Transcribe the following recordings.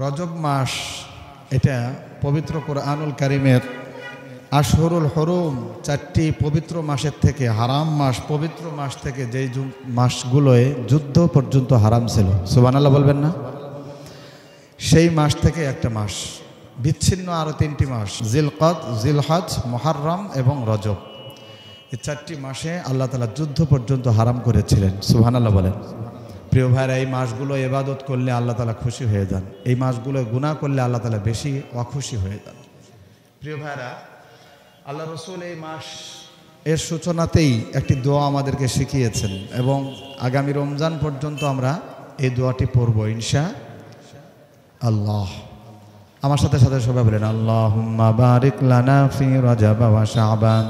রজব মাস এটা পবিত্র কোরআনুল কারীমের আশহুরুল হুরুম, 4টি পবিত্র মাসের থেকে হারাম মাস, পবিত্র মাস থেকে যেই মাসগুলোয় যুদ্ধ পর্যন্ত হারাম ছিল, সুবহানাল্লাহ বলবেন না? সেই মাস থেকে একটা মাস বিচ্ছিন্ন আরও 3টি মাস, জিলকদ, জিলহজ, মুহররম এবং রজব। এই 4টি মাসে আল্লাহ তাআলা যুদ্ধ পর্যন্ত হারাম করেছিলেন, সুবহানাল্লাহ বলেন। প্রিয় ভাইরা, এই মাসগুলো ইবাদত করলে আল্লাহ তাআলা খুশি হয়ে যান, এই মাসগুলো গুনাহ করলে আল্লাহ তাআলা বেশি অখুশি হয়ে যান। প্রিয় ভাইরা, আল্লাহ রাসূল এই মাস এর সূচনাতেই একটি দোয়া আমাদেরকে শিখিয়েছেন এবং আগামী রমজান পর্যন্ত আমরা এই দোয়াটি পড়ব ইনশাআল্লাহ। আমার সাথে সাথে সবাই বলেন, আল্লাহুম্মা বারিক লানা ফি রজব ওয়া শাবান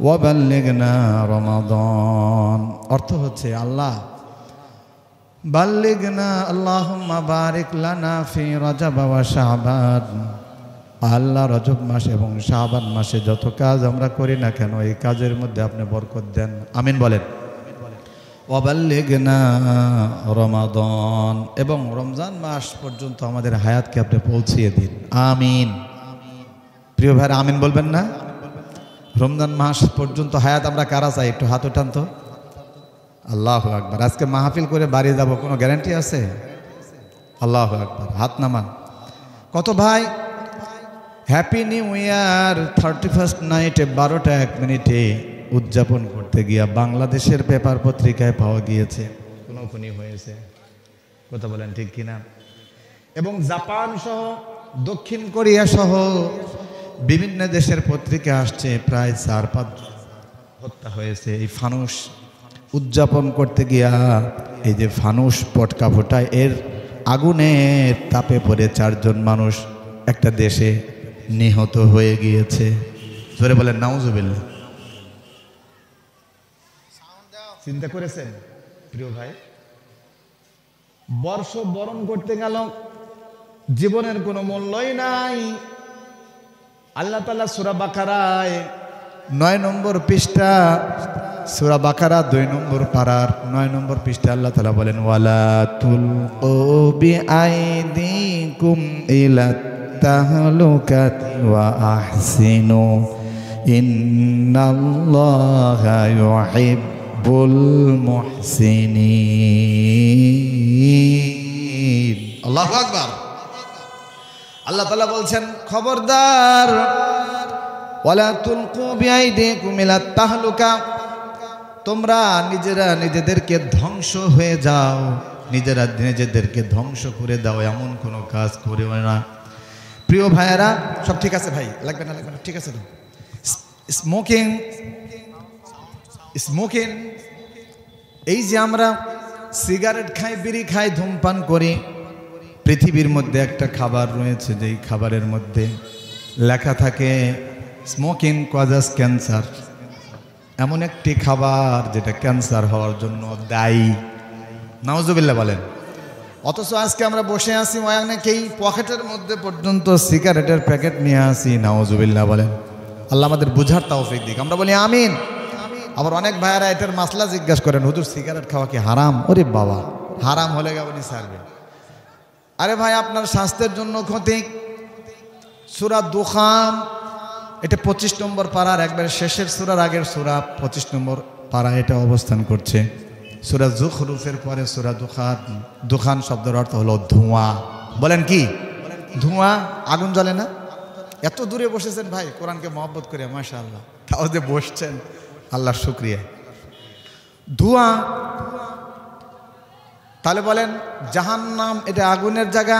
ওয়া বাল্লিগনা রমাদান। অর্থ হচ্ছে, আল্লাহ বাল্লিগনা, আল্লাহুম্মা বারিক লানা ফি রজব ওয়া শাবান, আল্লাহ রজব মাস এবং শাবান মাসে যত কাজ আমরা করি না কেন এই কাজের মধ্যে আপনি বরকত দেন, আমিন বলেন। ওয়া বাল্লিগনা রমাদান, এবং রমজান মাস পর্যন্ত আমাদের হায়াতকে আপনি পৌঁছিয়ে দিন, আমিন। প্রিয় ভাইরা, আমিন বলবেন না? রমজান মাস পর্যন্ত হায়াত আমরা কারা চাই? একটু হাত উঠান তো। আল্লাহু আকবার। আজকে মাহফিল করে বাড়ি যাব, কোনো গ্যারান্টি আছে? আল্লাহু আকবার, হাত নামান। কত ভাই হ্যাপি নিউ ইয়ার 31st নাইটে 12টা 1 মিনিটে উদযাপন করতে গিয়া বাংলাদেশের পেপার পত্রিকায় পাওয়া গিয়েছে খুনি হয়েছে, কথা বলেন ঠিক কিনা? এবং জাপান সহ দক্ষিণ কোরিয়া সহ বিভিন্ন দেশের পত্রিকা আসছে প্রায় 4-5 হত্যা হয়েছে এই ফানুস উদযাপন করতে গিয়া। এই যে ফানুস পটকা ফোটায়, এর আগুনের তাপে পড়ে 4 জন মানুষ একটা দেশে নিহত হয়ে গিয়েছে। জোরে বলেন নাউজুবিল্লাহ। চিন্তা করেছেন প্রিয় ভাই? বর্ষ বরণ করতে গেল, জীবনের কোনো মূল্যই নাই। আল্লাহ তাআলা সূরা বাকারায় 9 নম্বর পৃষ্ঠা, সূরা বাকারা 2 নম্বর পারার 9 নম্বর পৃষ্ঠা আল্লাহ তাআলা বলেন, ওয়ালা তুলকু বিআইদিকুম ইলা তাহলুকাতি ওয়া আহসিনু ইন্নাল্লাহা ইউহিব্বুল মুহসিনিন। আল্লাহু আকবার। আল্লাহ তাআলা বলছেন, খবরদার, ওয়ালা তুলকু বিআইদিকুম ইলা তাহলুকা, তোমরা নিজেরা নিজেদেরকে ধ্বংস হয়ে যাও, নিজেরা নিজেদেরকে ধ্বংস করে দাও, এমন কোনো কাজ করিও না। প্রিয় ভাইয়েরা, সব ঠিক আছে ভাই? লাগবে না, লাগবে না, ঠিক আছে তো? স্মোকিং, স্মোকিং, এই যে আমরা সিগারেট খাই, বিড়ি খাই, ধূমপান করি, পৃথিবীর মধ্যে একটা খাবার রয়েছে যেই খাবারের মধ্যে লেখা থাকে স্মোকিং কজেস ক্যান্সার, এমন একটি খাবার যেটা ক্যান্সার হওয়ার জন্য দায়ী। নাউজুবিল্লাহ বলেন। অথচ আজকে আমরা বসে আছি, অনেকেই পকেটের মধ্যে পর্যন্ত সিগারেটের প্যাকেট নিয়ে আসি, নাউজুবিল্লাহ বলেন। আল্লাহ আমাদের বুঝার তৌফিক দিক, আমরা বলি আমিন। আবার অনেক ভাইয়েরা এটার মাসলা জিজ্ঞাসা করেন, হুজুর সিগারেট খাওয়া কি হারাম? ওরে বাবা, হারাম হলে আপনি ছাড়বেন? আরে ভাই, আপনার স্বাস্থ্যের জন্য ক্ষতি। সূরা দুখান, এটা 25 নম্বর পারার একবার শেষের সূরার আগের সূরা 25 নম্বর পারা এটা অবস্থান করছে। সূরা যুখরুফের পরে সূরা দুখান। দুখান শব্দের অর্থ হলো ধোঁয়া। বলেন কি? ধোঁয়া। আগুন জ্বলে না? এত দূরে বসেছেন ভাই, কোরআনকে মহব্বত করে, মাশাআল্লাহ, তাও যে বসছেন, আল্লাহর শুকরিয়া। ধোঁয়া। তাহলে বলেন জাহান্নাম এটা আগুনের জায়গা,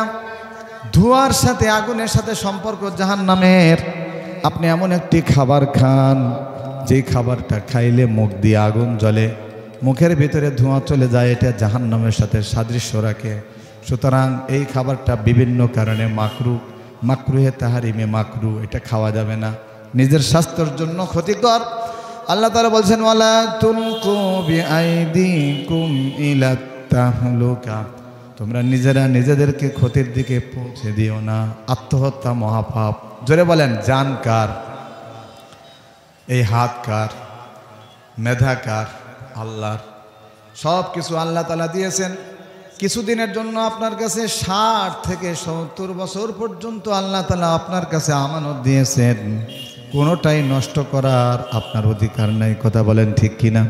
ধোঁয়ার সাথে আগুনের সাথে সম্পর্ক জাহান্নামের। আপনি এমন একটি খাবার খান যেই খাবারটা খাইলে মুখ দিয়ে আগুন জ্বলে, মুখের ভিতরে ধোঁয়া চলে যায়, এটা জাহান্নামের সাথে সাদৃশ্য রাখে। সুতরাং এই খাবারটা বিভিন্ন কারণে মাকরু, মাকরুহে তাহারিমে মাকরু, এটা খাওয়া যাবে না, নিজের স্বাস্থ্যের জন্য ক্ষতিকর। আল্লাহ তাআলা বলছেন, ওয়ালা তুলকু বিআইদিকুম ইলা তাহলুকা, তোমরা নিজেরা নিজেদেরকে ক্ষতির দিকে পৌঁছে দিও না। আত্মহত্যা মহাপাপ। জোরে বলেন, জান কার? এই হাত কার? মেধা কার? আল্লাহর। সব কিছু আল্লাহ তাআলা দিয়েছেন, কিছুদিনের জন্য আপনার কাছে 60 থেকে 70 বছর পর্যন্ত আল্লাহ তাআলা আপনার কাছে আমানত দিয়েছেন, কোনোটাই নষ্ট করার আপনার অধিকার নাই। কথা বলেন ঠিক কিনা?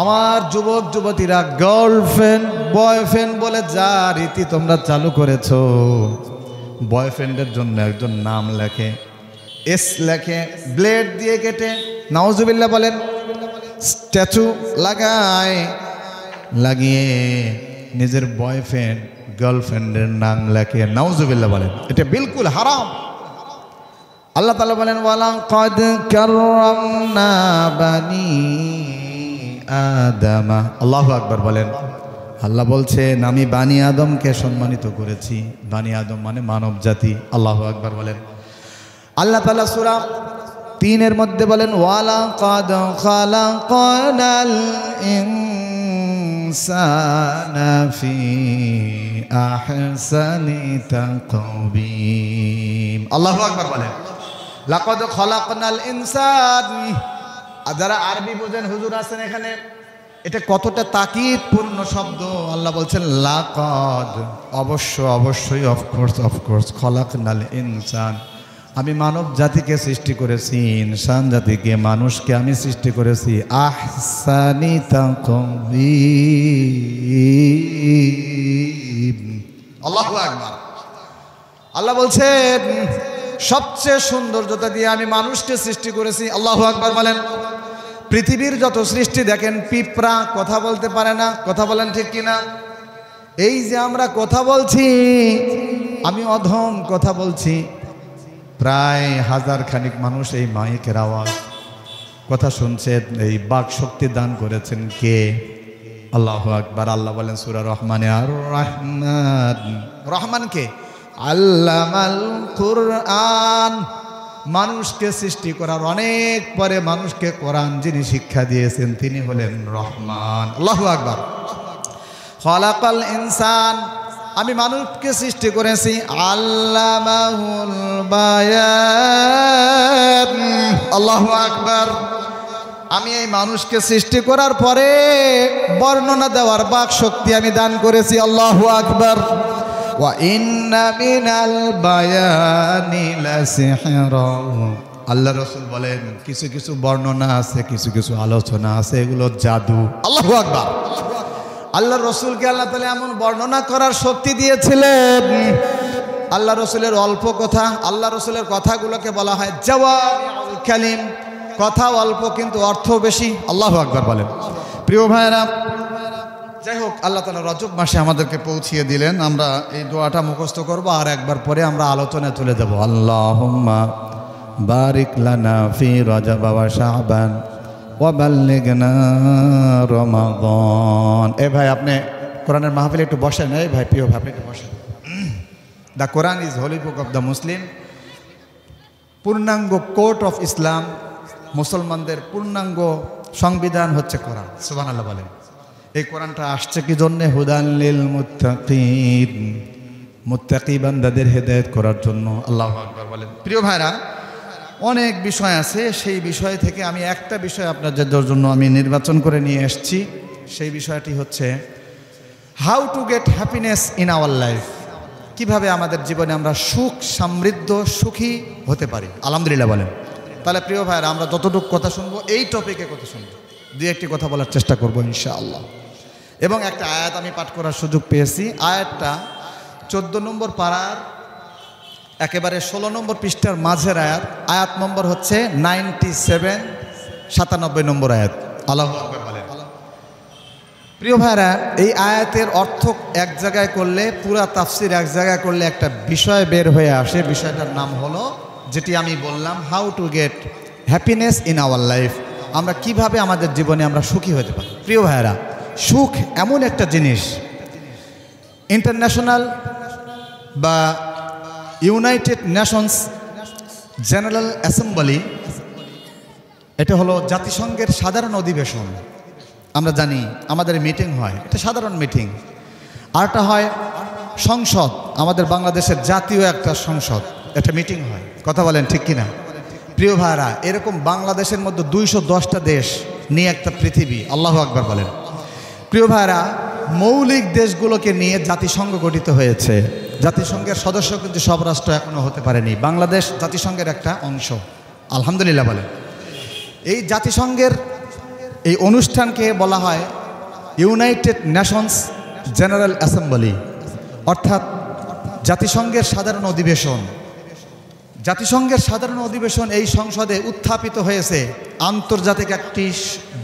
আমার যুবক যুবতীরা, গার্লফ্রেন্ড বয়ফ্রেন্ড বলে যা রীতি তোমরা চালু করেছো, বয়ফ্রেন্ডের জন্য একজন নাম লেখে, এস লেখে, ব্লেড দিয়ে কেটে, নাউজুবিল্লাহ বলেন, স্ট্যাচু লাগিয়ে নিজের বয়ফ্রেন্ড গার্লফ্রেন্ডের নাম লেখে, নাউজুবিল্লাহ বলেন। এটা বিলকুল হারাম। আল্লাহ তাআলা বলেন, ওয়ালাকাদ কাররামনা বানি আদম। আল্লাহু আকবার বলেন। আল্লাহ বলছেন, আমি বানি আদমকে সম্মানিত করেছি। বানি আদম মানে মানব জাতি। আল্লাহু আকবার বলেন। আল্লাহ তাআলা সূরা 3 মধ্যে বলেন, ওয়ালাকাদ খালাকনাল ইনসানা ফি আহসানি তাকবীম। আল্লাহু আকবার বলেন। লাকাদ খালাকনাল ইনসান। যারা আরবি বোঝেন হুজুর আছেন এখানে, এটা কতটা তাকিদপূর্ণ শব্দ। আল্লাহ বলছেন লাকাদ, অবশ্যই, অফকোর্স, খালাকনাল ইনসান, আমি মানব জাতিকে সৃষ্টি করেছি, ইনসান জাতিকে, মানুষকে আমি সৃষ্টি করেছি আহসানি তাকবীম। আল্লাহু আকবার। আল্লাহ বলছেন সবচেয়ে সৌন্দর্যতা দিয়ে আমি মানুষকে সৃষ্টি করেছি। আল্লাহু আকবার বলেন। পৃথিবীর যত সৃষ্টি দেখেন, পিঁপড়া কথা বলতে পারে না। কথা বলেন ঠিক কিনা? এই যে আমরা কথা বলছি, আমি অধম কথা বলছি, প্রায় 1000 খানিক মানুষ এই মাইকের আওয়াজ কথা শুনছে। এই বাক শক্তি দান করেছেন কে? আল্লাহু আকবার। আল্লাহ বলেন সূরা রহমানে, আর রহমান, রহমান কে? আল্লামাল কুরআন। মানুষকে সৃষ্টি করার অনেক পরে মানুষকে কোরআন যিনি শিক্ষা দিয়েছেন তিনি হলেন রহমান। আল্লাহু আকবার। খালাকাল ইনসান, আমি মানুষকে সৃষ্টি করেছি আল্লামাহুল বায়ান। আল্লাহু আকবার। আমি এই মানুষকে সৃষ্টি করার পরে বর্ণনা দেওয়ার বাক শক্তি আমি দান করেছি। আল্লাহু আকবার। ওয়া ইন্না মিনাল বায়ানি লাসিহরা। আল্লাহ রাসূল বলেন, কিছু কিছু বর্ণনা আছে, কিছু কিছু আলোচনা আছে, এগুলো জাদু। আল্লাহু আকবার। আল্লাহ রসুলকে আল্লাহ তাআলা এমন বর্ণনা করার শক্তি দিয়েছিলেন। আল্লাহ রসুলের অল্প কথা, আল্লাহ রসুলের কথাগুলোকে বলা হয় জাওয়ামিউল কালিম। কথা অল্প কিন্তু অর্থ বেশি। আল্লাহু আকবার বলেন। প্রিয় ভাইরা, যাই হোক, আল্লাহ তাআলা রজব মাসে আমাদেরকে পৌঁছিয়ে দিলেন। আমরা এই দোয়াটা মুখস্থ করব, আর একবার পরে আমরা আলোচনায় চলে যাব। আল্লাহুম্মা বারিক লানা ফি রজব ওয়া শাবান ওয়াবাল্লিগনা রমাদান। এ ভাই, আপনি কোরআনের মাহফিলে একটু বসেন। এই ভাই, প্রিয় ভাই, আপনি একটু বসেন। The Quran is holy book of the Muslim. পূর্ণাঙ্গ কোর্ট অফ ইসলাম, মুসলমানদের পূর্ণাঙ্গ সংবিধান হচ্ছে কোরআন। সুবহানাল্লাহ বলেন। এই কোরআনটা আসছে কি জন্যে? হুদান লিল মুত্তাকিন, মুত্তাকি বান্দাদের হেদায়েত করার জন্য। আল্লাহু আকবার বলেন। প্রিয় ভাইরা, অনেক বিষয় আছে, সেই বিষয় থেকে আমি একটা বিষয় আপনাদের জন্য আমি নির্বাচন করে নিয়ে এসেছি। সেই বিষয়টি হচ্ছে how to get happiness in our life. কিভাবে আমাদের জীবনে আমরা সুখ, সমৃদ্ধ, সুখী হতে পারি। আলহামদুলিল্লাহ বলেন। তাহলে প্রিয় ভাইরা, আমরা যতটুকু কথা শুনবো এই টপিকে কথা শুনবো, দুই একটি কথা বলার চেষ্টা করবো ইনশাআল্লাহ। এবং একটা আয়াত আমি পাঠ করার সুযোগ পেয়েছি। আয়াতটা 14 নম্বর পারার একেবারে 16 নম্বর পৃষ্ঠার মাঝের আয়াত। আয়াত নম্বর হচ্ছে 97, 97 নম্বর আয়াত। আল্লাহু আকবার বলেন। প্রিয় ভাইরা, এই আয়াতের অর্থ এক জায়গায় করলে, পুরা তাফসির এক জায়গায় করলে একটা বিষয় বের হয়ে আসে। বিষয়টার নাম হলো, যেটি আমি বললাম, how to get happiness in our life. আমরা কিভাবে আমাদের জীবনে আমরা সুখী হতে পারি। প্রিয় ভাইরা, সুখ এমন একটা জিনিস, ইন্টারন্যাশনাল বা ইউনাইটেড নেশনস জেনারেল অ্যাসেম্বলি, এটা হলো জাতিসংঘের সাধারণ অধিবেশন। আমরা জানি আমাদের মিটিং হয়, এটা সাধারণ মিটিং। আরটা হয় সংসদ, আমাদের বাংলাদেশের জাতীয় একটা সংসদ, এটা মিটিং হয়। কথা বলেন ঠিক কিনা? প্রিয় ভাইরা, এরকম বাংলাদেশের মধ্যে 210টা দেশ নিয়ে একটা পৃথিবী। আল্লাহু আকবার বলেন। প্রিয় ভাইরা, মৌলিক দেশগুলোকে নিয়ে জাতিসংঘ গঠিত হয়েছে। জাতিসংঘের সদস্য কিন্তু সব রাষ্ট্র এখনো হতে পারেনি। বাংলাদেশ জাতিসংঘের একটা অংশ, আলহামদুলিল্লাহ বলে। এই জাতিসংঘের এই অনুষ্ঠানকে বলা হয় ইউনাইটেড নেশনস জেনারেল অ্যাসেম্বলি, অর্থাৎ জাতিসংঘের সাধারণ অধিবেশন। জাতিসংঘের সাধারণ অধিবেশন এই সংসদে উত্থাপিত হয়েছে। আন্তর্জাতিক একটি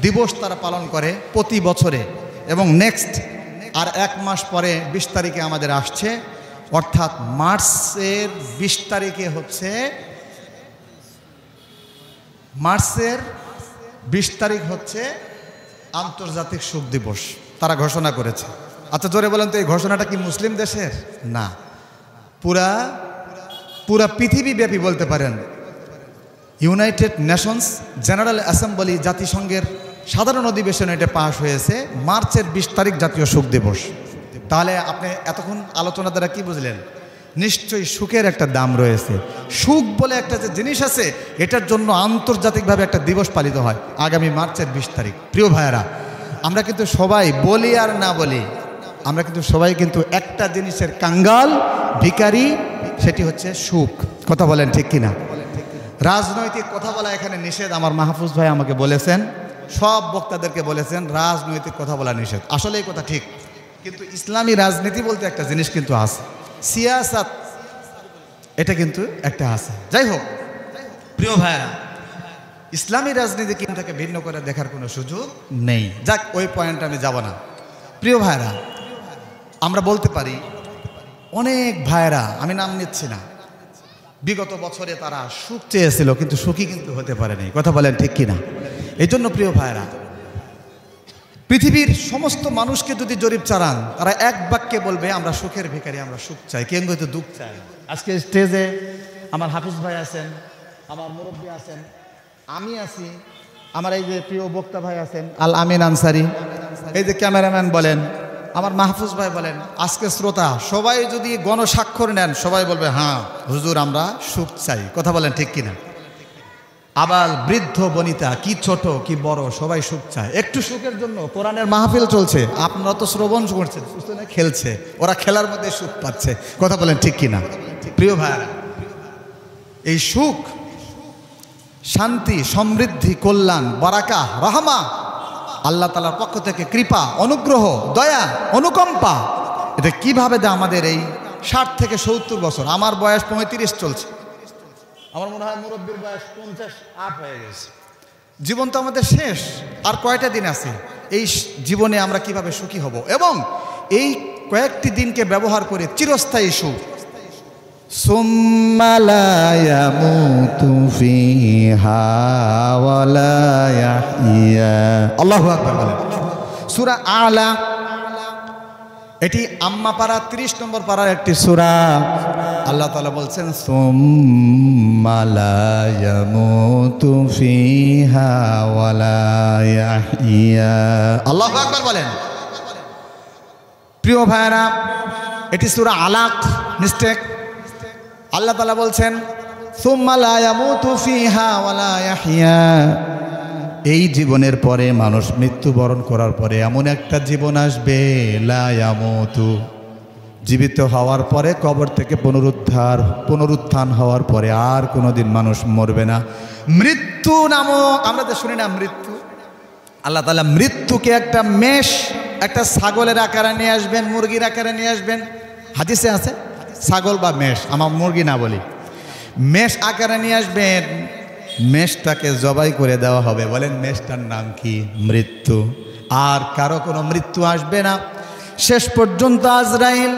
দিবস তারা পালন করে প্রতি বছরে, এবং নেক্সট আর 1 মাস পরে 20 তারিখে আমাদের আসছে, অর্থাৎ মার্চের 20 তারিখে হচ্ছে, মার্চের 20 তারিখ হচ্ছে আন্তর্জাতিক শোক দিবস তারা ঘোষণা করেছে। আচ্ছা জোরে বলেন তো, এই ঘোষণাটা কি মুসলিম দেশের? না, পুরা পৃথিবীব্যাপী বলতে পারেন। ইউনাইটেড নেশনস জেনারেল অ্যাসেম্বলি জাতিসংঘের সাধারণ অধিবেশনে এটা পাশ হয়েছে মার্চের 20 তারিখ জাতীয় শোক দিবস। তাহলে আপনি এতক্ষণ আলোচনা দ্বারা কি বুঝলেন? নিশ্চয়ই সুখের একটা দাম রয়েছে। সুখ বলে একটা যে জিনিস আছে, এটার জন্য আন্তর্জাতিকভাবে একটা দিবস পালিত হয় আগামী মার্চের 20 তারিখ। প্রিয় ভাইয়েরা, আমরা কিন্তু সবাই বলি আর না বলি, আমরা কিন্তু সবাই কিন্তু একটা জিনিসের কাঙ্গাল, ভিখারি, সেটি হচ্ছে সুখ। কথা বলেন ঠিক কিনা? রাজনৈতিক কথা বলা এখানে নিষেধ। আমার মাহফুজ ভাই আমাকে বলেছেন, সব বক্তাদেরকে বলেছেন রাজনৈতিক কথা বলা নিষেধ। আসলে এই কথা ঠিক, কিন্তু ইসলামী রাজনীতি বলতে একটা জিনিস কিন্তু আছে, সিয়াসাত, এটা কিন্তু একটা আছে। যাই হোক প্রিয় ভাইরা, ইসলামী রাজনীতি কিন্তু তাকে ভিন্ন করে দেখার কোনো সুযোগ নেই। যাক, ওই পয়েন্ট আমি যাব না। প্রিয় ভাইরা, আমরা বলতে পারি অনেক ভাইরা, আমি নাম নিচ্ছি না, বিগত বছরে তারা সুখ চেয়েছিল কিন্তু সুখী কিন্তু হতে পারেনি। কথা বলেন ঠিক কিনা? এই জন্য প্রিয় ভাইরা, পৃথিবীর সমস্ত মানুষকে যদি জরিপ চালান, তারা এক বাক্যে বলবে আমরা সুখের ভিখারি, আমরা সুখ চাই, কেউ হয়তো দুঃখ চাই। আজকে স্টেজে আমার হাফিজ ভাই আছেন, আমার মুরব্বী আছেন, আমি আছি, আমার এই যে প্রিয় বক্তা ভাই আছেন আল আমিন আনসারি, এই যে ক্যামেরাম্যান বলেন, আমার মাহফুজ ভাই বলেন, আজকে শ্রোতা সবাই যদি গণস্বাক্ষর নেন, সবাই বলবে হ্যাঁ হুজুর আমরা সুখ চাই। কথা বলেন ঠিক কিনা? আবার বৃদ্ধ বনিতা, কি ছোট কি বড়, সবাই সুখ চায়। একটু সুখের জন্য কোরআনের মাহফিল চলছে, আপনারা তো শ্রবণ করছেন, খেলছে, ওরা খেলার মধ্যে সুখ পাচ্ছে। কথা বলেন ঠিক কিনা? প্রিয় ভাইরা, এই সুখ, শান্তি, সমৃদ্ধি, কল্যাণ, বারাকা, রহমা, আল্লাহ তাআলার পক্ষ থেকে কৃপা, অনুগ্রহ, দয়া, অনুকম্পা, এটা কিভাবে দেয় আমাদের এই 60 থেকে 70 বছর। আমার বয়স 35 চলছে, আমার মনে হয় মুরব্বীর বয়স 50 আপ হয়ে গেছে। জীবন তো আমাদের শেষ, আর কয়টা দিন আছে। এই জীবনে আমরা কিভাবে সুখী হব, এবং এই কয়েকটি দিনকে ব্যবহার করে চিরস্থায়ী সুখ। সুম্মা লা ইয়ামুতু ফিহা ওয়া লা ইয়াহইয়া। আল্লাহু আকবার বলেন। সূরা আলা, এটি আম্মা পারা 30 নম্বর পারার একটি সূরা। আল্লাহ তাআলা বলছেন সুম্মা লা ইয়ামুতু ফিহা ওয়া লা ইয়াহইয়া। আল্লাহু আকবার বলেন। প্রিয় ভাইরা, এটি সূরা আলাক, মিস্টেক। আল্লাহ তাআলা বলছেন সুম্মা লা ইয়ামুতু ফিহা ওয়া লা ইয়াহইয়া। এই জীবনের পরে মানুষ মৃত্যুবরণ করার পরে এমন একটা জীবন আসবে, লা ইয়ামুতু, জীবিত হওয়ার পরে কবর থেকে পুনরুত্থান হওয়ার পরে আর কোনোদিন মানুষ মরবে না। মৃত্যু নামক, আমরা তো শুনি না মৃত্যু, আল্লাহ তাআলা মৃত্যুকে একটা মেষ, একটা ছাগলের আকারে নিয়ে আসবেন, মুরগির আকারে নিয়ে আসবেন। হাদিসে আছে ছাগল বা মেষ, আমার মুরগি না বলি, মেষ আকারে নিয়ে আসবেন, মেষটাকে জবাই করে দেওয়া হবে। বলেন মেষটার নাম কি? মৃত্যু। আর কারো কোনো মৃত্যু আসবে না। শেষ পর্যন্ত আজরাইল,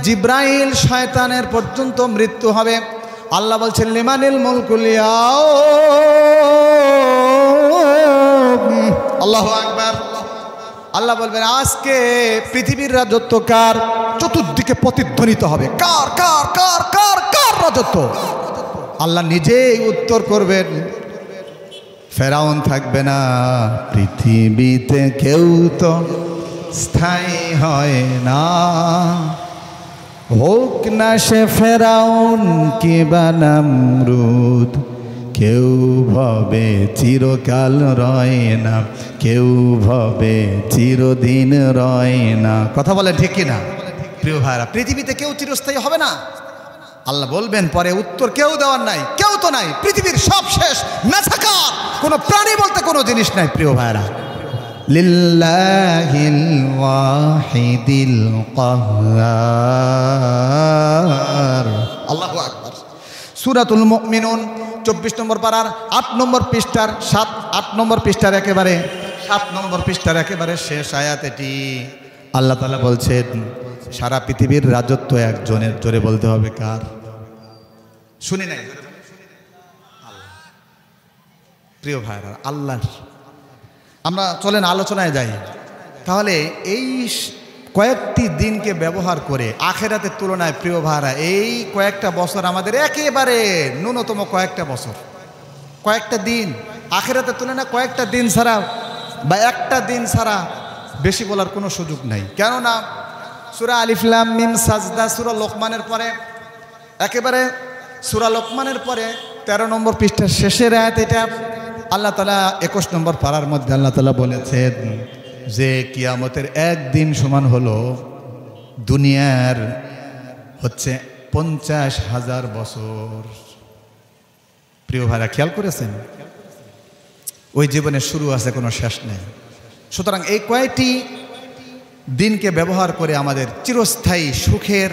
জিব্রাইল, শয়তানের পর্যন্ত মৃত্যু হবে। আল্লাহ বলছেন লিমানিল মুলকুল ইয়াউম। আল্লাহু আকবার। আল্লাহ বলবেন আজকে পৃথিবীর রাজত্ব কার? চতুর্দিকে প্রতিধ্বনিত হবে, কার কার কার কার কার রাজত্ব? আল্লাহ নিজেই উত্তর করবেন। ফেরাউন থাকবে না পৃথিবীতে, কেউ তো স্থায়ী হয় না, হোক না সে ফেরাউন কিবা নামরুদ, কেউ ভবে চিরকাল রয় না, কেউ ভবে চিরদিন রয় না। কথা বলেন ঠিক কিনা প্রিয় ভাইরা? পৃথিবীতে কেউ চিরস্থায়ী হবে না। আল্লাহ বলবেন পরে উত্তর কেউ দেওয়ার নাই, কেউ তো নাই, পৃথিবীর সব শেষ, মেছাকার, কোনো প্রাণী বলতে কোনো জিনিস নাই প্রিয় ভাইরা। লিল্লাহিল ওয়াহিদিল কাহ্হার। আল্লাহু আকবার। সূরাতুল মুমিনুন 24 নম্বর পারার 8 নম্বর পৃষ্ঠার 8 নম্বর পৃষ্ঠার একেবারে 7 নম্বর পৃষ্ঠার একেবারে শেষ আয়াত এটি। আল্লাহ তাআলা বলছেন সারা পৃথিবীর রাজত্ব একজনের। জোরে বলতে হবে কার? শুনি নাই। প্রিয় ভাইরা, আল্লাহর। আমরা চলেন আলোচনায় যাই। তাহলে এই কয়েকটি দিনকে ব্যবহার করে আখেরাতের তুলনায় প্রিয় ভাইরা এই কয়েকটা বছর আমাদের একেবারে ন্যূনতম কয়েকটা বছর, কয়েকটা দিন, আখেরাতের তুলনায় কয়েকটা দিন ছাড়া বা একটা দিন ছাড়া বেশি বলার কোনো সুযোগ নাই। কেননা সূরা আলিফ লাম মিম সাজদা সূরা লোকমানের পরে একেবারে সূরা লোকমানের পরে 13 নম্বর পৃষ্ঠার শেষের আয়াত এটা। আল্লাহ তাআলা 21 নম্বর পারার মধ্যে আল্লাহ তাআলা বলেছেন যে কিয়ামতের একদিন সমান হলো দুনিয়ার হচ্ছে 50,000 বছর। প্রিয় ভাইরা খেয়াল করেছেন? ওই জীবনের শুরু আছে, কোনো শেষ নেই। সুতরাং এই কয়েকটি দিনকে ব্যবহার করে আমাদের চিরস্থায়ী সুখের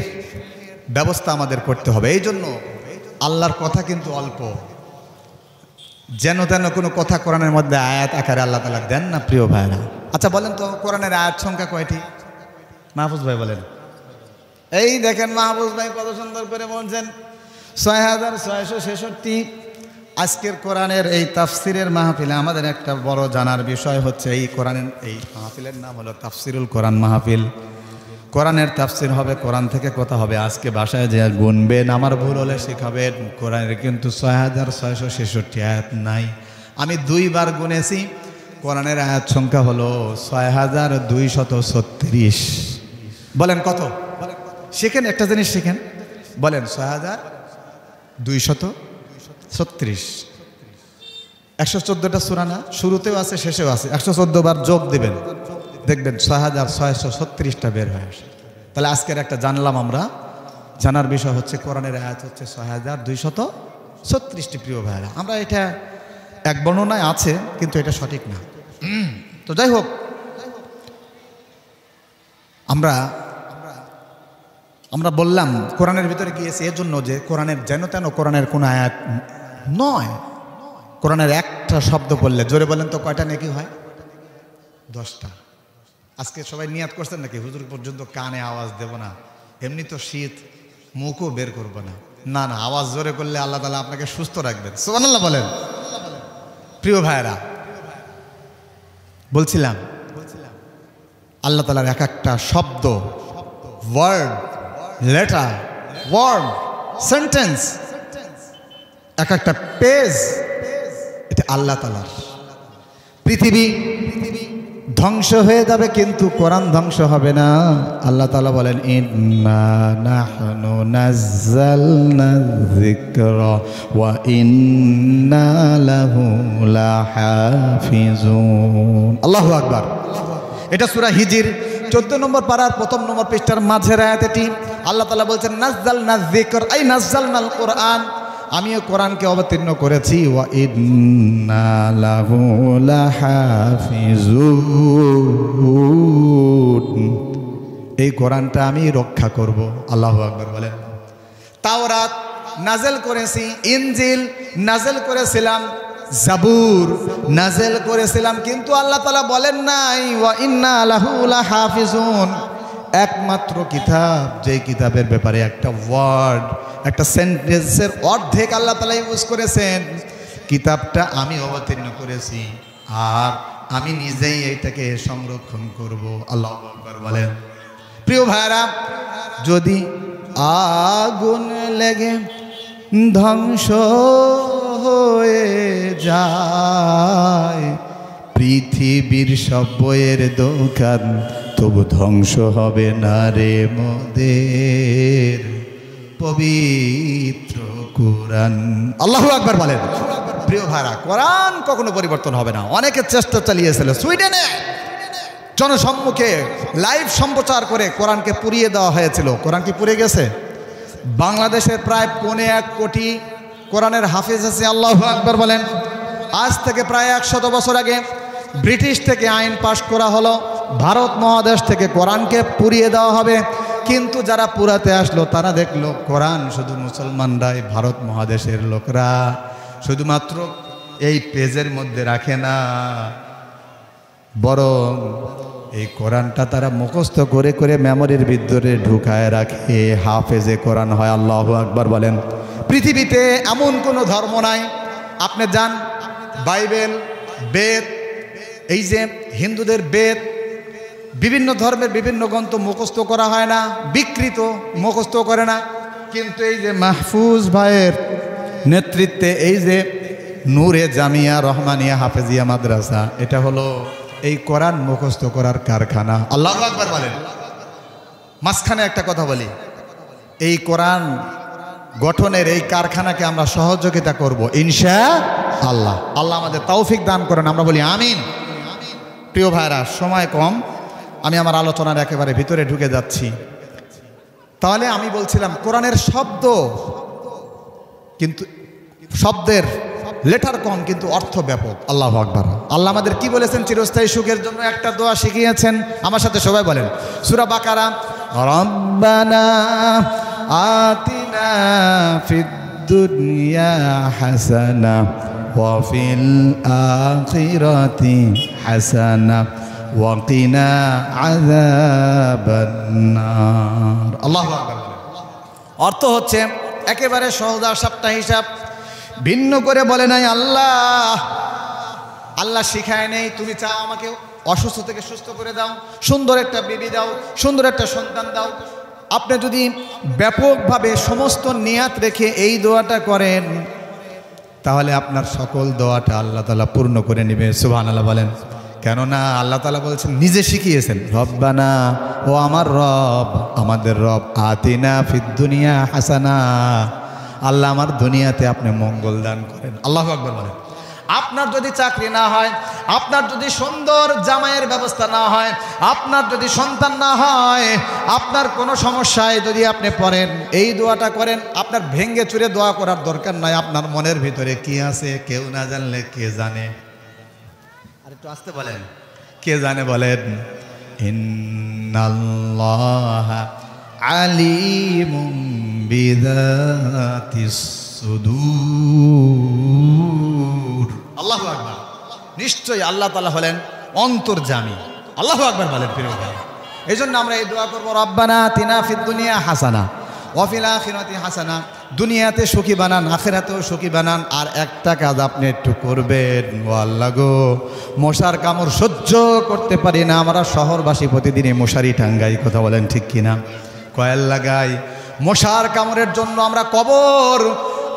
ব্যবস্থা আমাদের করতে হবে। এই জন্য আল্লাহর কথা কিন্তু অল্প, যেন তেন কোনো কথা কোরআনের মধ্যে আয়াত আকারে আল্লাহ তাআলা দেন না প্রিয় ভাইরা। আচ্ছা বলেন তো কোরআনের আয়াত সংখ্যা কয়টি? মাহফুজ ভাই বলেন। এই দেখেন মাহফুজ ভাই কত সুন্দর করে বলছেন 6666। আজকের কোরআনের এই তাফসিরের মাহফিলে আমাদের একটা বড় জানার বিষয় হচ্ছে এই কোরআনের এই মাহফিলের নাম হলো তাফসিরুল কোরআন মাহফিল। কোরআনের তাফসির হবে, কোরআন থেকে কথা হবে। আজকে বাসায় যে গুনবেন, আমার ভুল হলে শেখাবেন। কোরআনের কিন্তু 6666 আয়াত নাই। আমি 2 বার গুনেছি। কোরআনের আয়াত সংখ্যা হলো 6236। বলেন কত? শেখেন, একটা জিনিস শেখেন। বলেন 6236। 114টা সূরা না? শুরুতেও আছে শেষেও আছে। 114 বার যোগ দেবেন, দেখবেন 6636টা বের হয়ে আসে। তাহলে আজকের একটা জানলাম আমরা। জানার বিষয় হচ্ছে কোরআনের আয়াত হচ্ছে 6236টি প্রিয় ভাইরা। আমরা এটা এক বর্ণনায় আছে কিন্তু এটা সঠিক না। তো যাই হোক, আমরা বললাম কোরআনের ভিতরে গিয়েছি এর জন্য যে কোরআনের যেন তেন কোরআনের কোনো আয়াত নয়। কোরআনের একটা শব্দ বললে, জোরে বলেন তো, কয়টা নেকি হয়? 10টা। আজকে সবাই নিয়াত করছেন নাকি হুজুর পর্যন্ত কানে আওয়াজ দেব না, এমনি তো শীত, মুখও বের করবো না। না না, আওয়াজ জোরে করলে আল্লাহ তাআলা আপনাকে সুস্থ রাখবেন। সুবহানাল্লাহ বলেন। প্রিয় ভাইরা, বলছিলাম আল্লাহ তাআলার এক একটা শব্দ, ওয়ার্ড, লেটার, ওয়ার্ড, সেন্টেন্স, এক একটা পেজ, এটা আল্লাহ তাআলার। পৃথিবী ধ্বংস হয়ে যাবে কিন্তু কোরআন ধ্বংস হবে না। আল্লাহ তাআলা বলেন ইন্না নাহনু নাযালনা যিকরা ওয়া ইন্না লাহু লাহাফিজুন। আল্লাহু আকবার। এটা সূরা হিজর 14 নম্বর পারার 1 নম্বর পৃষ্ঠার মাঝের আয়াত এটি। আল্লাহ তাআলা বলছেন নাযালনা যিকর, আই নাযালনাল কোরআন, আমিও কোরআনকে অবতীর্ণ করেছি। ওয়া ইন্না লাহু লাহাফিজুন, এই কোরআনটা আমি রক্ষা করব। আল্লাহু আকবার বলেন। তাওরাত নাজেল করেছি, ইনজিল নাজেল করেছিলাম, জাবুর নাজেল করেছিলাম, কিন্তু আল্লাহ তাআলা বলেন নাই ওয়া ইন্না লাহু লাহাফিজুন। একমাত্র কিতাব, যে কিতাবের ব্যাপারে একটা ওয়ার্ড, একটা সেন্টেন্সের অর্ধেক আল্লাহ তাআলা ইউজ করেছেন, কিতাবটা আমি অবতীর্ণ করেছি আর আমি নিজেই এইটাকে সংরক্ষণ করব। আল্লাহু আকবার বলেন। প্রিয় ভাইরা, যদি আগুন লেগে ধ্বংস হয়ে যায় পৃথিবীর সব বইয়ের দোকান, তবু ধ্বংস হবে না রে মোদের পবিত্র কোরআন। আল্লাহু আকবার বলেন। প্রিয় ভাইরা, কোরআন কখনো পরিবর্তন হবে না। অনেকে চেষ্টা চালিয়েছিল, সুইডেনে জনসম্মুখে লাইভ সম্প্রচার করে কোরআনকে পুড়িয়ে দেওয়া হয়েছিল। কোরআন কি পুড়ে গেছে? বাংলাদেশের প্রায় 1.25 কোটি কোরআনের হাফেজ আছে, আল্লাহু আকবার বলেন। আজ থেকে প্রায় 100 বছর আগে ব্রিটিশ থেকে আইন পাশ করা হলো, ভারত মহাদেশ থেকে কোরআনকে পুড়িয়ে দেওয়া হবে। কিন্তু যারা পুরাতে আসলো তারা দেখলো কোরআন শুধু মুসলমানরাই, ভারত মহাদেশের লোকরা শুধুমাত্র এই পেজের মধ্যে রাখে না, বরং এই কোরআনটা তারা মুখস্থ করে করে মেমোরির ভিতরে ঢুকায় রাখে, হাফেজে কোরআন হয়। আল্লাহু আকবার বলেন। পৃথিবীতে এমন কোনো ধর্ম নাই, আপনি যান বাইবেল, বেদ, এই যে হিন্দুদের বেদ, বিভিন্ন ধর্মের বিভিন্ন গ্রন্থ মুখস্থ করা হয় না, বিকৃত, মুখস্থ করে না। কিন্তু এই যে মাহফুজ ভাইয়ের নেতৃত্বে এই যে নূরে জামিয়া রহমানিয়া হাফেজিয়া মাদ্রাসা, এটা হলো এই কোরআন মুখস্থ করার কারখানা। আল্লাহু আকবার বলেন। মাঝখানে একটা কথা বলি, এই কোরআন গঠনের এই কারখানাকে আমরা সহযোগিতা করব ইনশাআল্লাহ। আল্লাহ আমাদের তৌফিক দান করেন, আমরা বলি আমিন। প্রিয় ভাইরা, সময় কম, আমি আমার আলোচনার একেবারে ভিতরে ঢুকে যাচ্ছি। তাহলে আমি বলছিলাম কোরআনের শব্দ, কিন্তু শব্দের লেটার কম কিন্তু অর্থ ব্যাপক। আল্লাহু আকবার। আল্লাহ আমাদের কি বলেছেন? চিরস্থায়ী সুখের জন্য একটা দোয়া শিখিয়েছেন, আমার সাথে সবাই বলেন। সূরা বাকারা, রব্বানা আতিনা ফিদ দুনিয়া হাসানা ওয়া ফিল আখিরাতি হাসানা ওয়া কিনা আযাবান নার। আল্লাহু আকবার। অর্থ হচ্ছে একেবারে সহজ, সাপটা হিসাব ভিন্ন করে বলে নাই আল্লাহ। আল্লাহ শিখায় নেই তুমি চাও আমাকে অসুস্থ থেকে সুস্থ করে দাও, সুন্দর একটা বেবি দাও, সুন্দর একটা সন্তান দাও। আপনি যদি ব্যাপকভাবে সমস্ত নিয়াত রেখে এই দোয়াটা করেন, তাহলে আপনার সকল দোয়াটা আল্লাহ তাআলা পূর্ণ করে নেবে। সুবহানাল্লাহ বলেন। কেননা আল্লাহ তাআলা বলেছেন, নিজে শিখিয়েছেন, রব্বানা, ও আমার রব, আমাদের রব, আতিনা ফিদ দুনিয়া হাসানা, আল্লাহ আমার দুনিয়াতে আপনি মঙ্গল দান করেন। আল্লাহু আকবার বলেন। আপনার যদি চাকরি না হয়, আপনার যদি সুন্দর জামাইয়ের ব্যবস্থা না হয়, আপনার যদি সন্তান না হয়, আপনার কোনো সমস্যায় যদি আপনি পড়েন, এই দোয়াটা করেন, আপনার ভেঙ্গে চুরে দোয়া করার দরকার নাই। আপনার মনের ভিতরে কি আছে কেউ না জানলে কে জানে? আর একটু আসতে বলেন, কে জানে বলেন। ইন্নাল্লাহা আলিমুম বিযাতিস সুদূর। আল্লাহু আকবার। নিশ্চয়ই আল্লাহ তাআলা হলেন অন্তর্যামী। আল্লাহু আকবার বলেন। প্রিয় ভাই, এই জন্য আমরা এই দোয়া করবো, রব্বানা আতিনা ফিদ দুনিয়া হাসানা ওয়া ফিল আখিরাতি হাসানা। দুনিয়াতে সুখী বানান, আখিরাতেও সুখী বানান। আর একটা কাজ আপনি একটু করবেন, ও আল্লাহ গো, মশার কামড় সহ্য করতে পারি না আমরা শহরবাসী, প্রতিদিনই মশারি টাঙ্গাই, কথা বলেন ঠিক কিনা, কয়েল লাগাই। মশার কামড়ের জন্য আমরা কবর,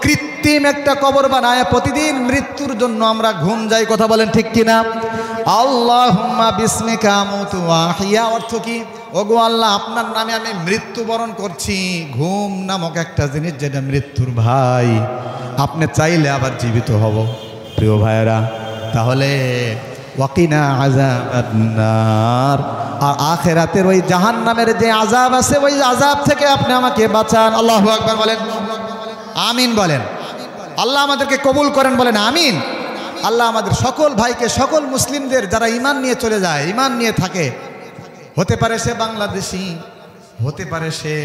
কৃত্রিম একটা কবর বানায় প্রতিদিন মৃত্যুর জন্য আমরা ঘুম যাই, কথা বলেন ঠিক কিনা। আল্লাহুম্মা বিসমিকা আমুতু ওয়া আহইয়া, অর্থ কি? ওগো আল্লাহ, আপনার নামে আমি মৃত্যুবরণ করছি। ঘুম নামক একটা জিনিস যেটা মৃত্যুর ভাই, আপনি চাইলে আবার জীবিত হব। প্রিয় ভাইয়েরা, তাহলে ওয়াকিনা আযাবান নার, আর আখিরাতের ওই জাহান্নামের যে আযাব আছে, ওই আযাব থেকে আপনি আমাকে বাঁচান। আল্লাহু আকবার বলেন, আমিন বলেন। আল্লাহ আমাদেরকে কবুল করেন, বলেন আমিন। আল্লাহ আমাদের সকল ভাইকে, সকল মুসলিমদের যারা ঈমান নিয়ে চলে যায়, ঈমান নিয়ে থাকে, হতে পারে সে বাংলাদেশি, হতে পারে সে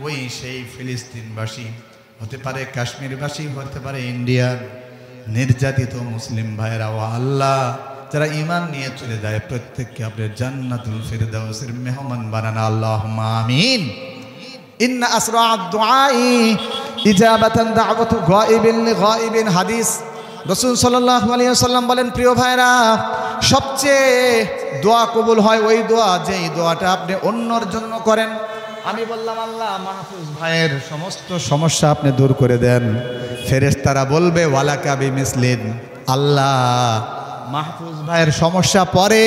ওই সেই ফিলিস্তিনবাসী, হতে পারে কাশ্মীরবাসী, হতে পারে ইন্ডিয়ার নির্যাতিত মুসলিম ভাইয়েরা, ও আল্লাহ যারা ঈমান নিয়ে চলে যায়, প্রত্যেককে আপনি জান্নাতুল ফিরদাউসের মেহমান বানান। আল্লাহুম্মা আমিন। ইন্না আসরা'আদ দুআই ইজাবাতান দাওয়াতু গায়িবিন লিগায়িবিন। হাদিস, রাসূল সাল্লাল্লাহু আলাইহি ওয়াসাল্লাম বলেন, প্রিয় ভাইরা, সবচেয়ে দোয়া কবুল হয় ওই দোয়া, যেই দোয়াটা আপনি অন্যর জন্য করেন। আমি বললাম, আল্লাহ মাহফুজ ভাইয়ের সমস্ত সমস্যা আপনি দূর করে দেন। ফেরেশতারা বলবে, ওয়ালাকা বিমিসলিন। আল্লাহ মাহফুজ ভাইয়ের সমস্যা পরে,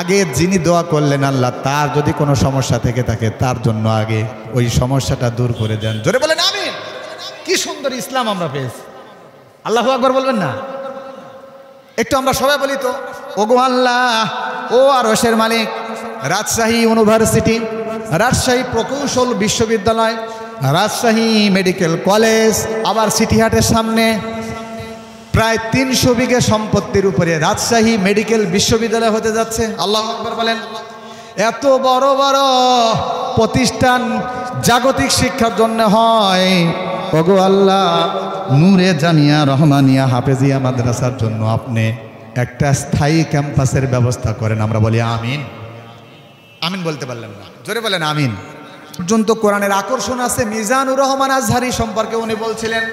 আগে যিনি দোয়া করলেন আল্লাহ, তার যদি কোনো সমস্যা থেকে থাকে তার জন্য আগে ওই সমস্যাটা দূর করে দেন। জোরে বলেন আমিন। কি সুন্দর ইসলাম আমরা পেয়েছি। আল্লাহু আকবার বলবেন না? একটু আমরা সবাই বলি তো, ওগো আল্লাহ, ও আরশের মালিক, রাজশাহী ইউনিভার্সিটি, রাজশাহী প্রকৌশল বিশ্ববিদ্যালয়, রাজশাহী মেডিকেল কলেজ, আবার সিটিহাটের সামনে প্রায় 300 বিঘে সম্পত্তির উপরে রাজশাহী মেডিকেল বিশ্ববিদ্যালয় হতে যাচ্ছে। আল্লাহু আকবার বলেন। এত বড় বড় প্রতিষ্ঠান জাগতিক শিক্ষার জন্য হয়। ওগো আল্লাহ, নূরে জামিয়া রহমানিয়া হাফেজিয়া মাদ্রাসার জন্য আপনি একটা স্থায়ী ক্যাম্পাসের ব্যবস্থা করেন। আমরা বলি আমিন। আমিন বলতে পারলেন না, জোরে বলেন আমিন। পর্যন্ত কোরআনের আকর্ষণ আছে। মিজানুর রহমান আজহারি সম্পর্কে উনি বলছিলেন,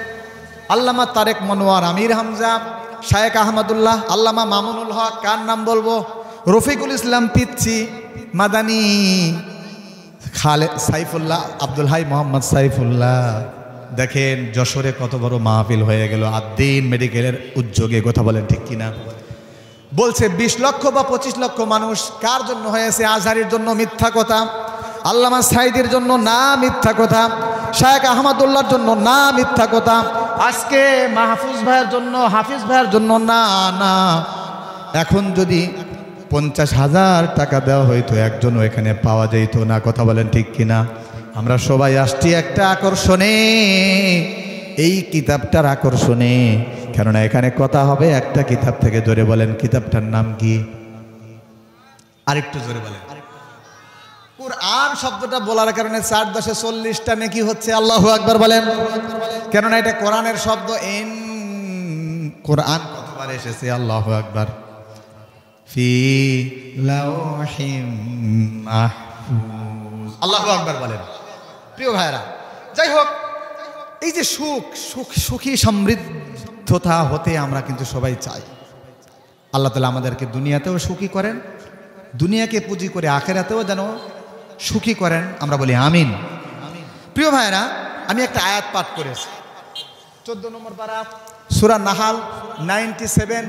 আল্লামা তারেক মনোয়ার, আমির হামজা, শায়েখ আহমদুল্লাহ, আল্লামা মামুনুল হক, কার নাম বলবো, রফিকুল ইসলাম পিচ্চি, মাদানী, খালেদ সাইফুল্লাহ, আব্দুল হাই মোহাম্মদ সাইফুল্লাহ। দেখেন যশোরে কত বড় মাহফিল হয়ে গেল আদ্দিন মেডিকেলের উদ্যোগে, কথা বলেন ঠিক কিনা? বলছে 20 লক্ষ বা 25 লক্ষ মানুষ। কার জন্য হয়েছে? আজহারির জন্য, মিথ্যা কথা। আল্লামা সাইদির জন্য না, মিথ্যা কথা। শায়েখ আহমদুল্লাহর জন্য না, মিথ্যা কথা। আজকে মাহফুজ ভাইয়ের জন্য, হাফিজ ভাইয়ের জন্য না, না। এখন যদি 50,000 টাকা দেওয়া হইতো, একজনও এখানে পাওয়া যেত না, কথা বলেন ঠিক কিনা? আমরা সবাই আসছি একটা আকর্ষণে, এই কিতাবটার আকর্ষণে। কেননা এখানে কথা হবে একটা কিতাব থেকে। জোরে বলেন, কিতাবটার নাম কি? আরেকটু জোরে বলেন। কুরআন শব্দটা বলার কারণে 4 × 10 = 40টা নেকি হচ্ছে। আল্লাহু আকবার বলেন। কেননা এটা কোরআনের শব্দ। ইন কোরআন কতবার এসেছে? আল্লাহু আকবার। ফি লাওহিম মাহফুজ। আল্লাহু আকবার বলেন। প্রিয় ভাইরা, যাই হোক, এই যে সুখী সমৃদ্ধতা হতে আমরা কিন্তু সবাই চাই। আল্লাহ তাআলা আমাদেরকে দুনিয়াতেও সুখী করেন, দুনিয়াকে পুঁজি করে আখিরাতেও যেন সুখী করেন। আমরা বলি আমিন। প্রিয় ভাইরা, আমি একটা আয়াত পাঠ করেছি, 14 নম্বর পারা, সূরা নাহাল 97।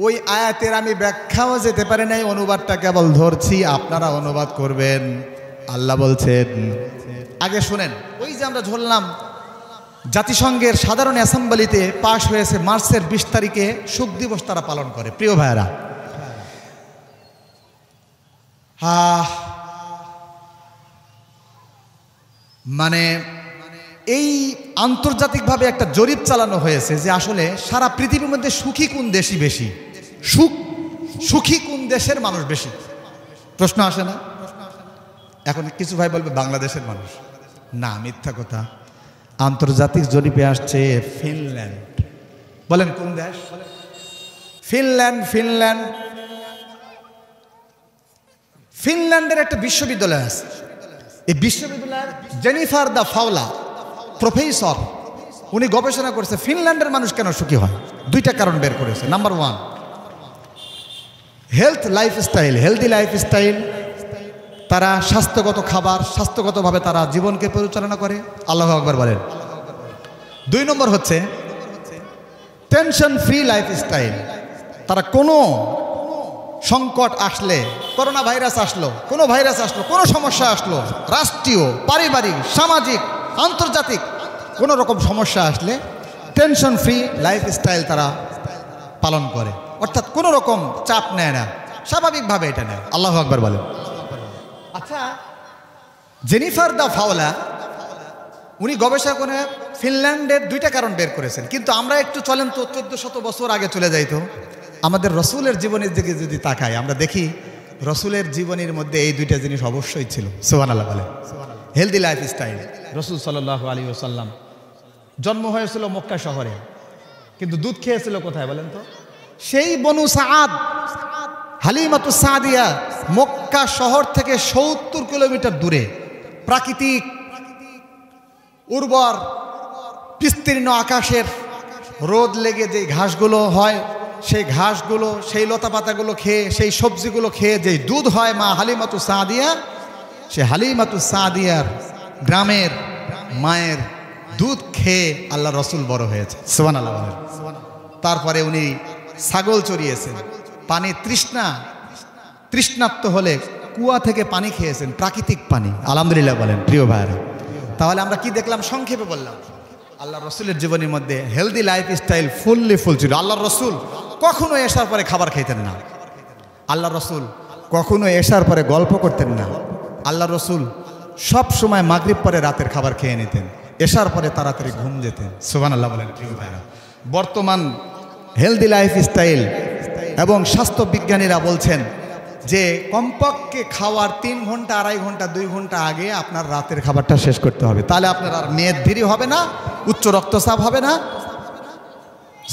ওই আয়াতের আমি ব্যাখ্যাও যেতে পারি নাই, অনুবাদটা কেবল ধরছি, আপনারা অনুবাদ করবেন। আল্লাহ বলছেন, আগে শুনেন, ওই যে আমরা ধরলাম জাতিসংঘের সাধারণ অ্যাসেম্বলিতে পাশ হয়েছে মার্চের 20 তারিখে শোক দিবস তারা পালন করে। প্রিয় ভাইরা, মানে এই আন্তর্জাতিকভাবে একটা জরিপ চালানো হয়েছে যে আসলে সারা পৃথিবীর মধ্যে সুখী কোন দেশই বেশি, সুখী কোন দেশের মানুষ বেশি। প্রশ্ন আসে না? এখন কিছু ভাই বলবে বাংলাদেশের মানুষ। না, মিথ্যা কথা। আন্তর্জাতিক জরিপে আসছে ফিনল্যান্ড। বলেন কোন দেশ? ফিনল্যান্ড। ফিনল্যান্ডের একটা বিশ্ববিদ্যালয় আছে। এই বিশ্ববিদ্যালয়ের জেনিফার দ্য ফাওলা প্রফেসর, উনি গবেষণা করেছে ফিনল্যান্ডের মানুষ কেন সুখী হয়। 2টা কারণ বের করেছে। Number 1, healthy lifestyle. তারা স্বাস্থ্যগত খাবার, স্বাস্থ্যগতভাবে তারা জীবনকে পরিচালনা করে। আল্লাহু আকবার বলেন। 2 নম্বর হচ্ছে টেনশন ফ্রি লাইফস্টাইল। তারা কোনো সংকট আসলে, করোনা ভাইরাস আসলো, কোনো ভাইরাস আসলো, কোনো সমস্যা আসলো, রাষ্ট্রীয়, পারিবারিক, সামাজিক, আন্তর্জাতিক কোনো রকম সমস্যা আসলে টেনশন ফ্রি লাইফস্টাইল তারা পালন করে। অর্থাৎ কোনো রকম চাপ নেয় না, স্বাভাবিকভাবে এটা নেয়। আল্লাহু আকবার বলেন। আচ্ছা, জেনিফার দ্য ফাওলা উনি গবেষণা করে ফিনল্যান্ডের 2টা কারণ বের করেছেন। কিন্তু আমরা একটু চলেন তো 1400 বছর আগে চলে যাই তো, আমাদের রসুলের জীবনের দিকে যদি তাকাই, আমরা দেখি রসুলের জীবনের মধ্যে এই 2টা জিনিস অবশ্যই ছিল। সুবহানাল্লাহ বলেন। Healthy lifestyle. রসুল সাল্লাল্লাহু আলাইহি ওয়াসাল্লাম জন্ম হয়েছিল মক্কা শহরে, কিন্তু দুধ খেয়েছিল কোথায় বলেন তো? সেই বনু সাআদ, হালিমাতুস সাদিয়া, মক্কা শহর থেকে 70 কিলোমিটার দূরে, প্রাকৃতিক উর্বর বিস্তীর্ণ আকাশের রোদ লেগে যে ঘাসগুলো হয়, সেই ঘাসগুলো, সেই লতা পাতাগুলো খেয়ে, সেই সবজিগুলো খেয়ে যেই দুধ হয় মা হালিমাতুস সাদিয়া, সে হালিমাতুস সাদিয়ার গ্রামের মায়ের দুধ খেয়ে আল্লাহ রসুল বড় হয়েছে। সুবহানাল্লাহ বলেন। তারপরে উনি ছাগল চড়িয়েছেন, পানি তৃষ্ণার্ত হলে কুয়া থেকে পানি খেয়েছেন, প্রাকৃতিক পানি। আলহামদুলিল্লাহ বলেন। প্রিয় ভাইরা, তাহলে আমরা কি দেখলাম? সংক্ষেপে বললাম, আল্লাহ রসুলের জীবনের মধ্যে হেলদি লাইফ স্টাইল ফুল ছিল। আল্লাহ রসুল কখনো এসার পরে খাবার খাইতেন না। আল্লাহ রসুল কখনো এসার পরে গল্প করতেন না। আল্লাহ রসুল সব সময় মাগরিব পরে রাতের খাবার খেয়ে নিতেন, এসার পরে তাড়াতাড়ি ঘুম যেতেন। সুবহানাল্লাহ বলেন প্রিয় ভাইরা। বর্তমান হেলদি লাইফ স্টাইল এবং স্বাস্থ্য বিজ্ঞানীরা বলছেন যে কমপক্ষে খাওয়ার 3 ঘন্টা 2.5 ঘন্টা 2 ঘন্টা আগে আপনার রাতের খাবারটা শেষ করতে হবে। তাহলে আপনার আর মেদ দেরি হবে না, উচ্চ রক্তচাপ হবে না,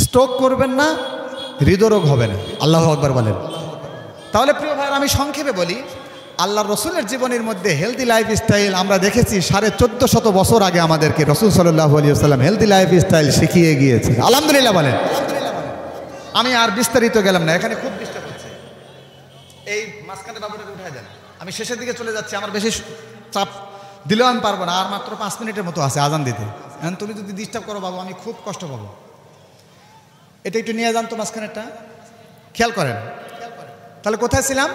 স্ট্রোক করবেন না, হৃদরোগ হবে না। আল্লাহু আকবার বলেন। তাহলে প্রিয় ভাইরা, আমি সংক্ষেপে বলি, আল্লাহ রসুলের জীবনের মধ্যে হেলদি লাইফ স্টাইল আমরা দেখেছি 1450 বছর আগে আমাদেরকে রসুল সাল্লাল্লাহু আলাইহি ওয়াসাল্লাম হেলদি লাইফ স্টাইল শিখিয়ে গিয়েছে। আলহামদুলিল্লাহ বলেন। আমি আর বিস্তারিত গেলাম না, এখানে খুব ডিস্টার্ব হচ্ছে। এই মাঝখানে বাবুটাকে উঠায় দেন, আমি শেষের দিকে চলে যাচ্ছি, আমার বেশি চাপ দিলেও আমি পারবো না, আর মাত্র 5 মিনিটের মতো আছে আজান দিতে। এখন তুমি যদি ডিস্টার্ব করো বাবু, আমি খুব কষ্ট পাবো। এটা একটু নিয়ে যান তো মাঝখানেরটা, খেয়াল করেন। তাহলে কোথায় ছিলাম?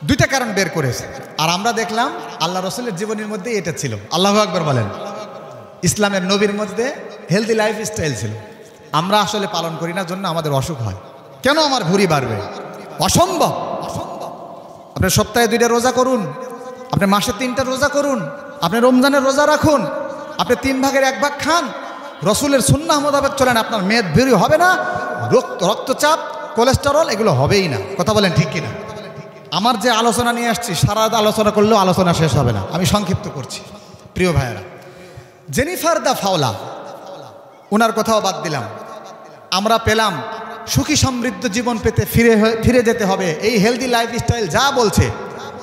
2টা কারণ বের করেছে, আর আমরা দেখলাম আল্লাহ রসুলের জীবনের মধ্যে এটা ছিল। আল্লাহু আকবার বলেন। ইসলামের নবীর মধ্যে হেলদি লাইফ স্টাইল ছিল। আমরা আসলে পালন করি না, জন্য আমাদের অসুখ হয়। কেন আমার ভুঁড়ি বাড়বে? অসম্ভব। আপনি সপ্তাহে 2টা রোজা করুন, আপনি মাসে 3টা রোজা করুন, আপনি রমজানের রোজা রাখুন, আপনি 3 ভাগের 1 ভাগ খান, রসুলের সুন্নাহ মোতাবেক চলেন, আপনার মেদ ভুঁড়ি হবে না, রক্তচাপ, কোলেস্টেরল এগুলো হবেই না। কথা বলেন ঠিক কিনা? আমার যে আলোচনা নিয়ে আসছি, সারা রাত আলোচনা করলেও আলোচনা শেষ হবে না, আমি সংক্ষিপ্ত করছি। প্রিয় ভাইয়েরা, জেনিফার দা ফাওলা, ওনার কথাও বাদ দিলাম। আমরা পেলাম সুখী সমৃদ্ধ জীবন পেতে ফিরে যেতে হবে। এই হেলদি লাইফ স্টাইল যা বলছে,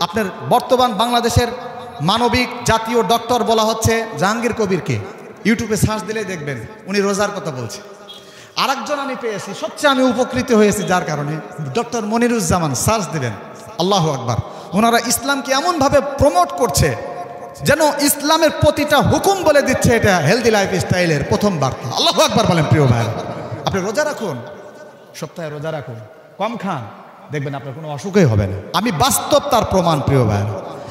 আপনার বর্তমান বাংলাদেশের মানবিক জাতীয় ডক্টর বলা হচ্ছে জাহাঙ্গীর কবিরকে, ইউটিউবে সার্চ দিলে দেখবেন উনি রোজার কথা বলছে। আরেকজন আমি পেয়েছি, সবচেয়ে আমি উপকৃত হয়েছি যার কারণে, ডক্টর মনিরুজ্জামান, সার্চ দিলেন। আল্লাহু আকবার। ওনারা ইসলামকে এমনভাবে প্রমোট করছে যেন ইসলামের প্রতিটা হুকুম বলে দিচ্ছে এটা হেলদি লাইফ স্টাইলের প্রথম বার্তা। আল্লাহু আকবার বলেন। প্রিয় ভাই, আপনি রোজা রাখুন, সপ্তাহে রোজা রাখুন, কম খান, দেখবেন আপনার কোনো অসুখই হবে না। আমি বাস্তব তার প্রমাণ। প্রিয় ভাই,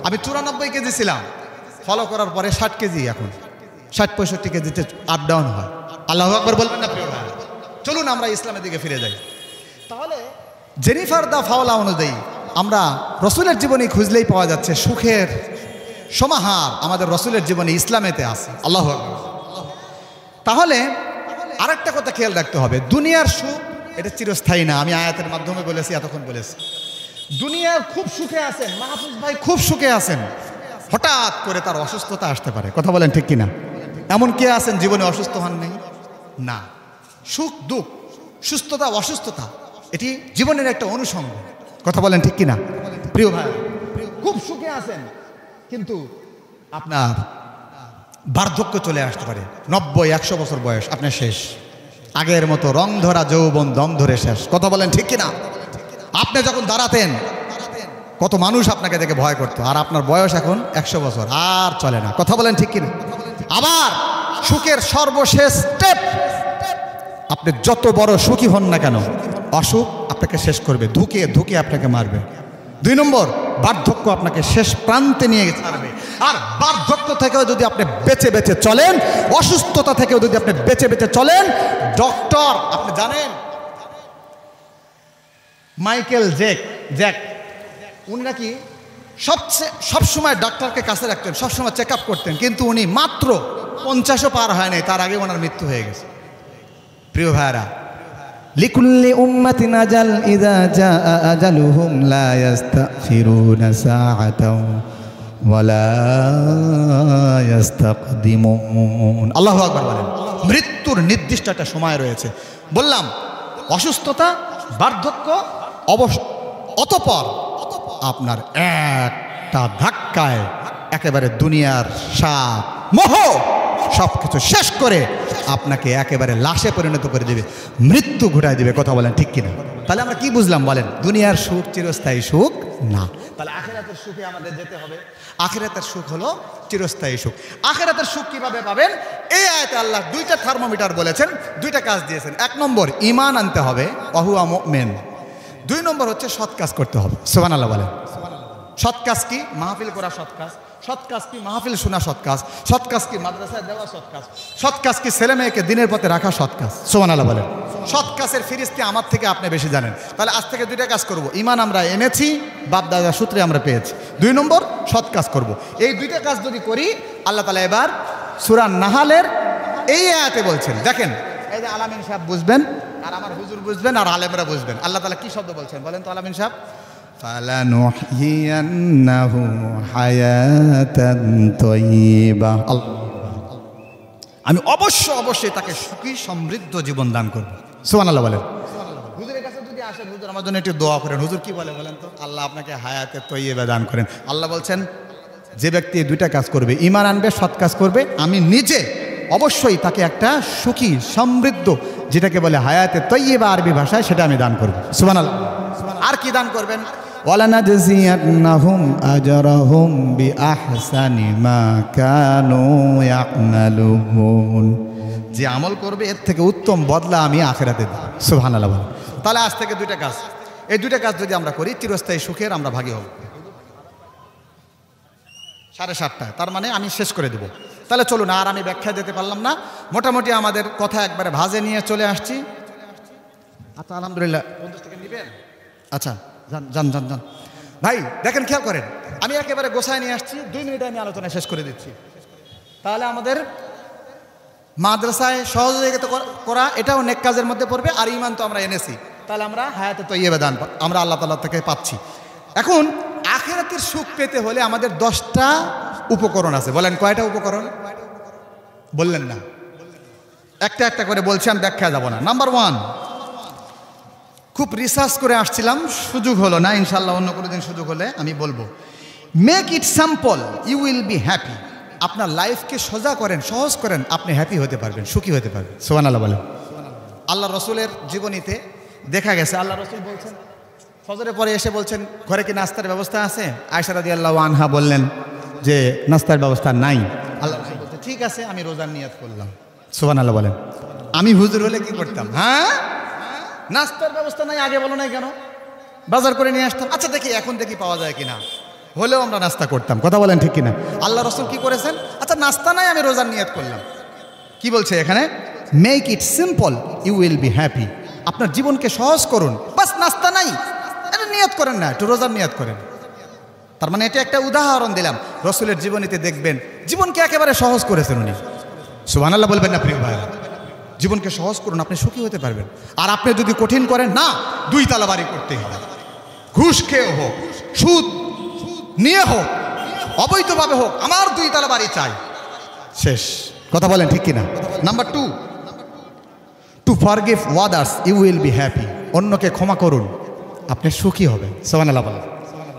আমি 94 কেজি ছিলাম, ফলো করার পরে 60 কেজি, এখন 60-65 কেজিতে আপ ডাউন হয়। আল্লাহু আকবার বলবেন না প্রিয় ভাই? চলুন আমরা ইসলামের দিকে ফিরে যাই। তাহলে জেনিফার দা ফাওলা অনুযায়ী আমরা রসুলের জীবনী খুঁজলেই পাওয়া যাচ্ছে সুখের সমাহার আমাদের রসুলের জীবনে ইসলামেতে আছে। আল্লাহু আকবার। তাহলে আরেকটা কথা খেয়াল রাখতে হবে, দুনিয়ার সুখ এটা চিরস্থায়ী না। আমি আয়াতের মাধ্যমে বলেছি, এতক্ষণ বলেছি। দুনিয়ার খুব সুখে আছেন, মাহফুজ ভাই খুব সুখে আছেন, হঠাৎ করে তার অসুস্থতা আসতে পারে। কথা বলেন ঠিক কিনা? এমন কে আছেন জীবনে অসুস্থ হন নেই? না। সুখ দুঃখ, সুস্থতা অসুস্থতা এটি জীবনের একটা অনুষঙ্গ। কথা বলেন ঠিক কিনা? প্রিয় ভাই, খুব সুখে আছেন কিন্তু আপনার বার্ধক্য চলে আসতে পারে, 90-100 বছর বয়স, আপনার শেষ। আগের মতো রং ধরা যৌবন দম ধরে শেষ। কথা বলেন ঠিক কিনা? আপনি যখন দাঁড়াতেন কত মানুষ আপনাকে দেখে ভয় করতো, আর আপনার বয়স এখন 100 বছর, আর চলে না। কথা বলেন ঠিক কিনা? আবার সুখের সর্বশেষ স্টেপ, আপনি যত বড় সুখী হন না কেন, অসুখ আপনাকে শেষ করবে, ধুকে ধুকে আপনাকে মারবে। 2 নম্বর, বার্ধক্য আপনাকে শেষ প্রান্তে নিয়ে ছাড়বে। আর বার্ধক্য থেকেও যদি আপনি বেঁচে বেঁচে চলেন, অসুস্থতা থেকেও যদি আপনি বেঁচে বেঁচে চলেন, ডক্টর আপনি জানেন মাইকেল জ্যাক উনি নাকি সবসময় ডাক্তারকে কাছে রাখতেন, সবসময় চেক আপ করতেন, কিন্তু উনি মাত্র 50ও পার হয় নাই, তার আগে ওনার মৃত্যু হয়ে গেছে। প্রিয় ভাইরা, লিকুল্লি উম্মাতিন আজাল ইযা জাআ আজালুহুম লা ইস্তাগফিরুনা সাআতাও ওয়া লা ইস্তাকদিমুন। আল্লাহু আকবার বলেন। মৃত্যুর নির্দিষ্ট একটা সময় রয়েছে। বললাম অসুস্থতা, বার্ধক্য, অতঃপর আপনার একটা ধাক্কায় একেবারে দুনিয়ার সাপ মোহ সব কিছু শেষ করে আপনাকে একেবারে লাশে পরিণত করে দেবে, মৃত্যু ঘটায় দেবে। কথা বলেন ঠিক কিনা? তাহলে আমরা কি বুঝলাম বলেন? দুনিয়ার সুখ চিরস্থায়ী সুখ না। তাহলে আখিরাতের সুখে আমাদের যেতে হবে। আখিরাতের সুখ হলো চিরস্থায়ী সুখ। আখিরাতের সুখ কিভাবে পাবেন? এই আয়াতে আল্লাহ 2টা থার্মোমিটার বলেছেন, 2টা কাজ দিয়েছেন। 1 নম্বর ঈমান আনতে হবে, ওয়াহুয়া মুমিন। 2 নম্বর হচ্ছে সৎ কাজ করতে হবে। সুবহানাল্লাহ বলেন। সৎ কাজ কি? মাহফিল করা সৎ কাজ, সৎ কাজ কি মাহফিল শোনা সৎ কাজ, সৎ কাজ কি মাদ্রাসায় দেওয়া সৎ কাজ, সৎ কাজ কি ছেলে মেয়েকে দিনের পথে রাখা সৎ কাজ। সুবহানাল্লাহ বলেন। সৎ কাজের ফিরিস্তি আমার থেকে আপনি বেশি জানেন। তাহলে আজ থেকে দুইটা কাজ করব, ইমান আমরা এনেছি বাপ দাদা সূত্রে আমরা পেয়েছি, 2 নম্বর সৎ কাজ করব। এই দুইটা কাজ যদি করি আল্লাহ তাআলা এবার সূরা নাহালের এই আয়াতে বলছেন, দেখেন এই যে আলামিন সাহেব বুঝবেন আর আমার হুজুর বুঝবেন আর আলেমরা বুঝবেন, আল্লাহ তাআলা কি শব্দ বলছেন বলেন তো আলামিন সাহেব? ফালানুহইয়ান্নাহু হায়াতান তাইয়্যিবা। আমি অবশ্যই তাকে সুখী সমৃদ্ধ জীবন দান করব। সুবহানাল্লাহ বলেন। হুজুরের কাছে যদি আসেন, হুজুর আমার জন্য একটু দোয়া করেন, হুজুর কি বলে বলেন তো? আল্লাহ আপনাকে হায়াতে তাইয়্যিবা দান করেন। আল্লাহ বলছেন যে ব্যক্তি এই দুইটা কাজ করবে, ঈমান আনবে, সৎ কাজ করবে, আমি নিজে অবশ্যই তাকে একটা সুখী সমৃদ্ধ, যেটাকে বলে হায়াতে তাইয়্যিবা আরবি ভাষায়, সেটা আমি দান করব। সুবহানাল্লাহ। আর কি দান করবেন? ওয়ালানাজজিয়ান্নাহুম আজরাহুম বিআহসানি মা কানু ইয়ামালুন। যে আমল করবে এর থেকে উত্তম বদলা আমি আখিরাতে দেব। সুবহানাল্লাহ বলেন। তাহলে আজ থেকে দুইটা কাজ, এই দুইটা কাজ যদি আমরা করি চিরস্থায়ী সুখের আমরা ভাগী হব। 7:30, তার মানে আমি শেষ করে দেব। তাহলে চলুন, আর আমি ব্যাখ্যা দিতে পারলাম না, মোটামুটি আমাদের কথা একবারে ভাজে নিয়ে চলে আসছি। আচ্ছা আলহামদুলিল্লাহ, 50 টাকা নেবেন? আচ্ছা যান যান যান ভাই, দেখেন খেয়াল করেন, আমি একেবারে গোছায় নিয়ে আসছি, 2 মিনিটে আমি আলোচনা শেষ করে দিচ্ছি। তাহলে আমাদের মাদ্রাসায় সহযোগিতা করা এটাও নেক কাজের মধ্যে পড়বে, আর ঈমান তো আমরা এনেছি, তাহলে আমরা হায়াতে তাইয়্যিবা দান আমরা আল্লাহ তাআলা থেকে পাচ্ছি। এখন আখিরাতের সুখ পেতে হলে আমাদের 10টা উপকরণ আছে। বলেন কয়টা উপকরণ? বললেন না, একটা একটা করে বলছি, আমি ব্যাখ্যা যাব না। নাম্বার 1, খুব রিসার্চ করে আসছিলাম, সুযোগ হলো না, ইনশাল্লাহ অন্য কোনো দিন সুযোগ হলে আমি বলবো। Make it simple, you will be happy. আপনার লাইফকে সোজা করেন, সহজ করেন, আপনি হ্যাপি হতে পারবেন, সুখী হতে পারবেন। সুবহানাল্লাহ বলেন। আল্লাহ রসুলের জীবনীতে দেখা গেছে, আল্লাহ রসুল বলছেন, ফজরের পরে এসে বলছেন ঘরে কি নাস্তার ব্যবস্থা আছে? আয়েশা রাদিয়াল্লাহু আনহা বললেন যে নাস্তার ব্যবস্থা নাই। আল্লাহ রসুল বলছেন ঠিক আছে, আমি রোজার নিয়ত করলাম। সুবহানাল্লাহ বলেন। আমি হুজুর হলে কি করতাম? হ্যাঁ, নাস্তার ব্যবস্থা নাই, আগে বলো নাই কেন? বাজার করে নিয়ে আসতাম, আচ্ছা দেখি এখন দেখি পাওয়া যায় কিনা, হলেও আমরা নাস্তা করতাম। কথা বলেন ঠিক কিনা? আল্লাহ রসুল কি করেছেন? আচ্ছা নাস্তা নাই, আমি রোজার নিয়ত করলাম। কি বলছে এখানে? Make it simple, you will be happy. আপনার জীবনকে সহজ করুন, বাস নাস্তা নাই, এটা নিয়ত করেন না, একটু রোজার নিয়ত করেন। তার মানে এটা একটা উদাহরণ দিলাম, রসুলের জীবনীতে দেখবেন জীবনকে একেবারে সহজ করেছেন উনি। সুবহানাল্লাহ বলবেন না প্রিয় ভাইরা? জীবনকে সহজ করুন, আপনি সুখী হতে পারবেন। আর আপনি যদি কঠিন করেন, না 2 তালা বাড়ি করতে হবে, ঘুষ খেয়ে হোক, সুদ নিয়ে হোক, অবৈধভাবে হোক, আমার 2 তালা বাড়ি চাই, শেষ। কথা বলেন ঠিক কিনা? Number 2, to forgive others, you will be happy. অন্যকে ক্ষমা করুন, আপনি সুখী হবেন। সুবহানাল্লাহ বলেন।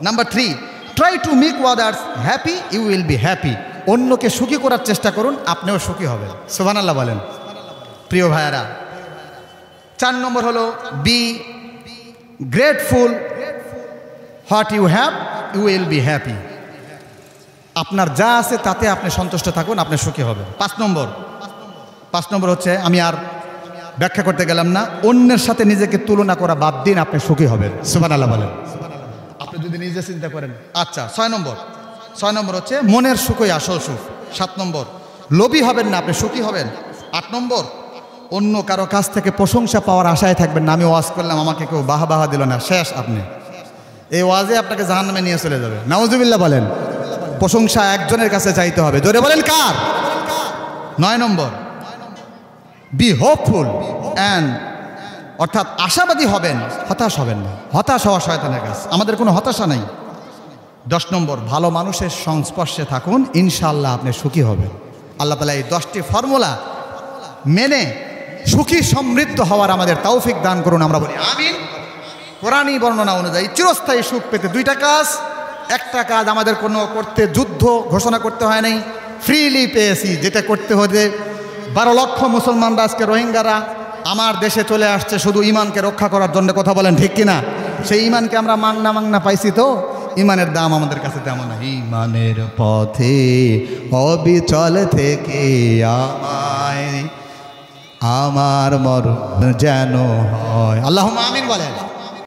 Number 3, try to make others happy, you will be happy. অন্যকে সুখী করার চেষ্টা করুন, আপনিও সুখী হবেন। সুবহানাল্লাহ বলেন। প্রিয় ভাইয়ারা, 4 নম্বর হলো be grateful, what you have, you will be happy. আপনার যা আছে তাতে আপনি সন্তুষ্ট থাকুন, আপনি সুখী হবেন। 5 নম্বর হচ্ছে, আমি আর ব্যাখ্যা করতে গেলাম না, অন্যের সাথে নিজেকে তুলনা করা বাদ দিন, আপনি সুখী হবেন। সুবহানাল্লাহ বলেন। আপনি যদি নিজে চিন্তা করেন। আচ্ছা 6 নম্বর হচ্ছে মনের সুখই আসল সুখ। 7 নম্বর, লোভী হবেন না, আপনি সুখী হবেন। 8 নম্বর, অন্য কারো কাছ থেকে প্রশংসা পাওয়ার আশায় থাকবেন না। আমি ওয়াজ করলাম, আমাকে কেউ বাহা দিল না, শেষ, আপনি এই ওয়াজে আপনাকে জাহান্নামে নিয়ে চলে যাবে। নাউজুবিল্লাহ বলেন। প্রশংসা একজনের কাছে চাইতে হবে, জোরে বলেন কার? 9 নম্বর, বি হোপফুল অ্যান্ড, অর্থাৎ আশাবাদী হবেন, হতাশ হবেন না। হতাশ হওয়া শয়তানের কাজ, আমাদের কোনো হতাশা নেই। 10 নম্বর, ভালো মানুষের সংস্পর্শে থাকুন, ইনশাআল্লাহ আপনি সুখী হবেন। আল্লাহ তাআলা এই 10টি ফর্মুলা মেনে সুখী সমৃদ্ধ হওয়ার আমাদের তৌফিক দান করুন, আমরা বলি আমিন। কোরআনী বর্ণনা অনুযায়ী চিরস্থায়ী সুখ পেতে 2টা কাজ। একটা কাজ আমাদের কোনো করতে যুদ্ধ ঘোষণা করতে হয় নাই, ফ্রিলি পেয়েছি। যেটা করতে হতে 12 লক্ষ মুসলমানরা আজকে রোহিঙ্গারা আমার দেশে চলে আসছে শুধু ইমানকে রক্ষা করার জন্য। কথা বলেন ঠিক কিনা? সেই ইমানকে আমরা মাংনা পাইছি, তো ইমানের দাম আমাদের কাছে তেমন না। ইমানের পথে অবিচল থেকে আমায়, আমার মরণ যেন হয়। আল্লাহুম্মা আমিন বলেন।